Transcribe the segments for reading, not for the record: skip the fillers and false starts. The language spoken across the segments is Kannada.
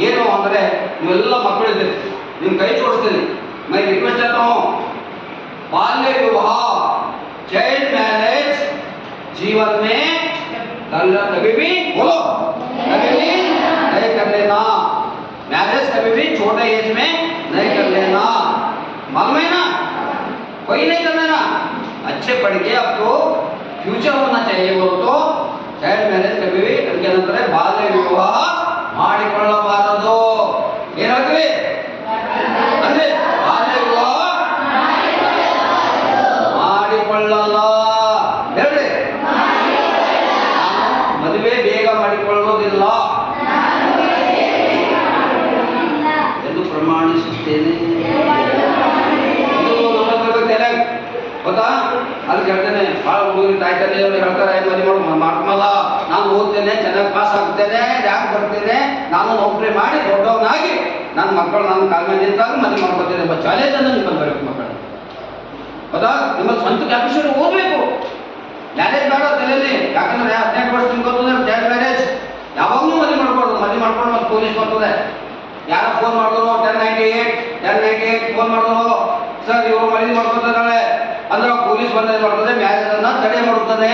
ಏನು ಅಂದರೆ ನೀವೆಲ್ಲ ಮಕ್ಕಳಿದ್ದೀರಿ, ನಿಮ್ಮ ಕೈ ಜೋಡಿಸ್ತೀನಿ. ಮೈ ರಿಕ್ವೆಸ್ಟ್ आता हूं, बाल्य विवाह चाइल्ड मैरिज जीवन में कभी भी बोलो कभी भी नहीं कर लेना। मैरिज कभी भी छोटे एज में नहीं कर लेना, मालूम है ना? कोई नहीं कर लेना। अच्छे पढ़ के आपको फ्यूचर होना चाहिए बोलो तो चाइल्ड मैरिज कभी भी ಅದಕ್ಕೆ ನಂತರ ಬಾಲ್ಯ ವಿವಾಹ ಮಾಡಿಕೊಳ್ಳಬಾರದು. ಏನಾಗ್ತದೆ ಅಂದ್ರೆ ಬಾಲ್ಯ ವಿವಾಹ ಮಾಡಿಕೊಳ್ಳಲ್ಲ. ಹೇಳ್ರಿ, ಮದುವೆ ಬೇಗ ಮಾಡಿಕೊಳ್ಳೋದಿಲ್ಲ ಎಂದು ಪ್ರಮಾಣಿಸುತ್ತೇನೆ. ಗೊತ್ತಾ? ಅಲ್ಲಿ ಹೇಳ್ತೇನೆ, ಭಾಳ ಹುಡುಗರು ತಾಯ್ತಲ್ಲಿ ಅವ್ರು ಹೇಳ್ತಾರೆ ಮದುವೆ ಮಾಡ್ಕೊಳಲ್ಲ, ನಾನು ಓದ್ತೇನೆ, ಚೆನ್ನಾಗಿ ಪಾಸ್ ಆಗ್ತೇನೆ, ರ್ಯಾಂಕ್ ಬರ್ತೇನೆ, ನಾನು ನೌಕರಿ ಮಾಡಿ ದೊಡ್ಡವನಾಗಿ ನನ್ನ ಮಕ್ಕಳು ನನ್ನ ಕಾಲ ಮೇಲೆ ನಿಂತಾಗ ಮದುವೆ ಮಾಡ್ಕೊತೇನೆ ಎಂಬ ಚಾಲೆಂಜ್ ಅನ್ನು ನೀವು ಬಂದಬೇಕು ಮಕ್ಕಳು. ಹೌದಾ? ನಿಮ್ಮ ಸ್ವಂತ ಕ್ಯಾಪಿಷನ್ ಓದಬೇಕು. ಮ್ಯಾರೇಜ್ ಬೇಡ ತಲೆಯಲ್ಲಿ, ಯಾಕಂದ್ರೆ 18 ವರ್ಷ ನಿಮ್ಗೆ ಗೊತ್ತದೆ ಚೈಲ್ಡ್ ಮ್ಯಾರೇಜ್ ಯಾವಾಗಲೂ ಮದುವೆ ಮಾಡ್ಬಾರ್ದು. ಮದುವೆ ಮಾಡ್ಕೊಂಡು ಮತ್ತೆ ಪೊಲೀಸ್ ಬರ್ತದೆ. ಯಾರೋ ಫೋನ್ ಮಾಡಿದ್ರು 1098 ಫೋನ್ ಮಾಡಿದ್ರು, ಸರ್ ಇವರು ಮದುವೆ ಮಾಡ್ಕೊತಿದ್ದಾಳೆ ಅಂದ್ರೆ ಪೊಲೀಸ್ ಬಂದೇನು ಮಾಡ್ತದೆ, ಮ್ಯಾರೇಜ್ ಅನ್ನ ತಡೆ ಮಾಡುತ್ತದೆ,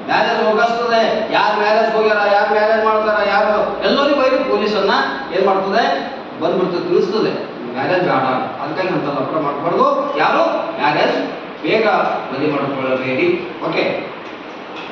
ಮ್ಯಾರೇಜ್ ಹೋಗಿಸ್ತದೆ. ಯಾರು ಮ್ಯಾರೇಜ್ ಹೋಗ್ಯಾರ, ಯಾರು ಮ್ಯಾರೇಜ್ ಮಾಡ್ತಾರ, ಯಾರು ಎಲ್ಲರಿಗೂ ಬೈದು ಪೊಲೀಸನ್ನ ಏನ್ ಮಾಡ್ತದೆ, ಬಂದ್ಬಿಡ್ತದೆ, ತಿಳಿಸ್ತದೆ. ಮ್ಯಾರೇಜ್ ಬೇಡ, ಅದಕ್ಕಾಗಿ ಅಂತ ಅಪ್ರ ಮಾಡಬಾರ್ದು. ಯಾರು ಮ್ಯಾರೇಜ್ ಬೇಗ ಮದುವೆ ಮಾಡಿಕೊಳ್ಳಬೇಡಿ. ಓಕೆ.